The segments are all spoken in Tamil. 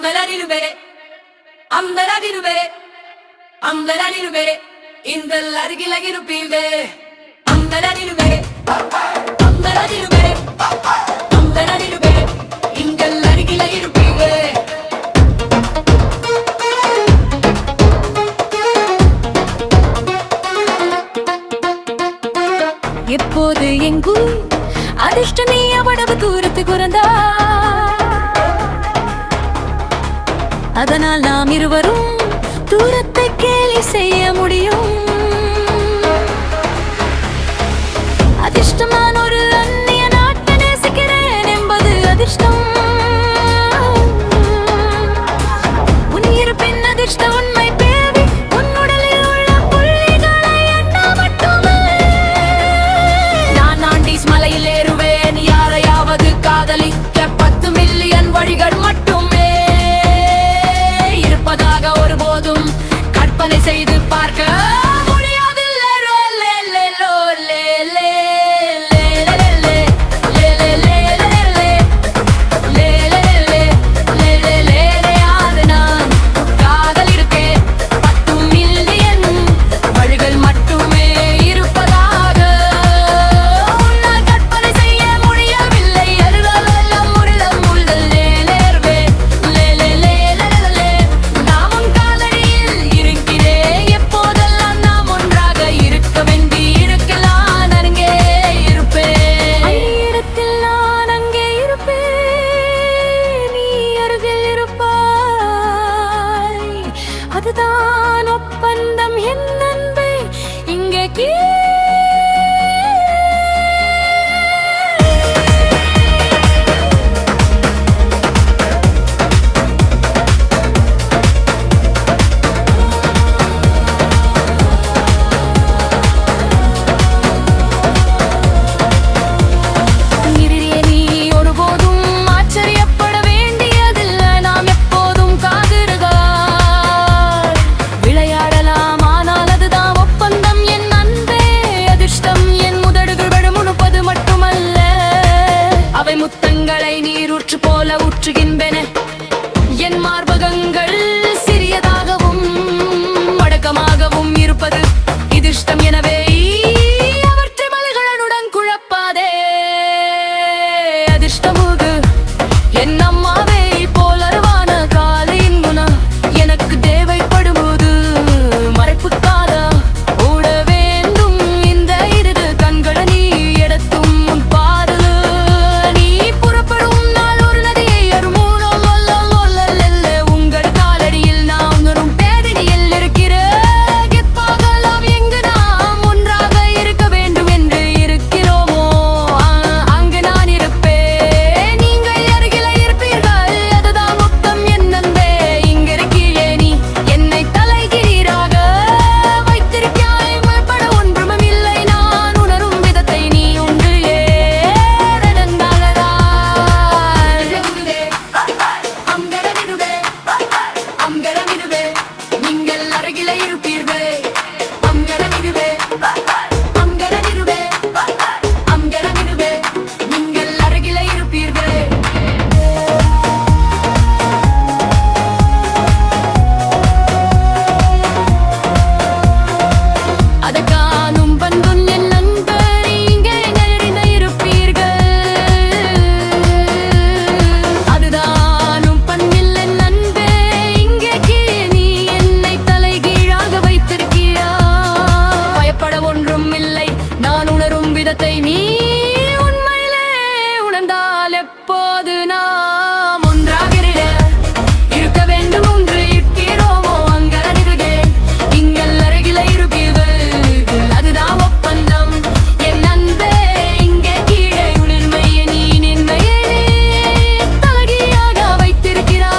அம்பலரிருவே அம்பலரிருவே அம்பலரிருவே இந்த அருகிலகிருப்பீவே அம்பலரிருவே அம்பலரிருவே அம்பலரிருவே இந்த அருகிலகிருப்பீவே எப்போது எங்கும் அதிர்ஷ்டம் நீ அவ்வளவு தூரத்து குறந்தா அதனால் நாம் இருவரும் தூரத்தை கேலி செய்ய முடியும். அதிர்ஷ்டமான ஒரு அந்நிய நாட்டை நேசிக்கிறேன் என்பது அதிர்ஷ்டம். உன் இருப்பின் அதிர்ஷ்ட உண்மை தேவி உன் உடலில் உள்ள புள்ளிகளை எண்ண மட்டுமே. நான் ஆண்டீஸ் மலையில் ஏறுவேன் யாரையாவது காதலிக்க 10 மில்லியன் வழிகள் மட்டுமே இருப்பதாக ஒருபோதும் கற்பனை செய்து பார்க்க அதுதான் ஒப்பந்தம் என் அன்பே இங்கே முத்தங்களை நீரூற்று போல ஊற்றுகின்றன. என் மார்பகங்கள் சிறியதாகவும் மடக்கமாகவும் இருப்பது அதிர்ஷ்டம். எனவே அவற்றை மலைகளுடன் குழப்பாதே. அதிர்ஷ்டமுகு என் அம்மாவை போலருவான காலையின் குணா எனக்கு தேவைப்படும்போது மறைப்புக்காக ஓட வேண்டும். இந்த இருது கண்களை நீ எடுத்தும் உன் பாடல் நீ உண்மையிலே உணர்ந்தால் எப்போது நாம் ஒன்றாக இருக்க வேண்டும் என்று இருக்கிறோமோ அங்கே நீங்கள் அருகில இருப்பீர்கள். அதுதான் ஒப்பந்தம் என் அன்பே இங்கே கீழே உணர்மையை நீ நின்மையை தலகியாக வைத்திருக்கிறாய்.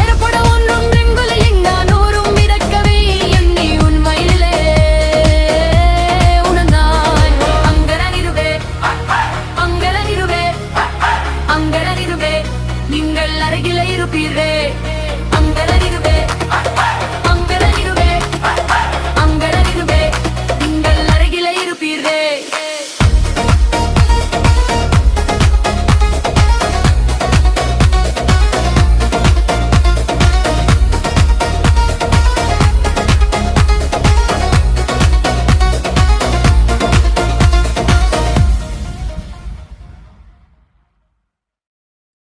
எனப்பட ஒன்றும் ரெங்குல எங்க நூறும் மிதக்கவே எண்ணி உண்மையிலே நீங்கள் அருகில இருப்பீரே. அங்கலரிருவே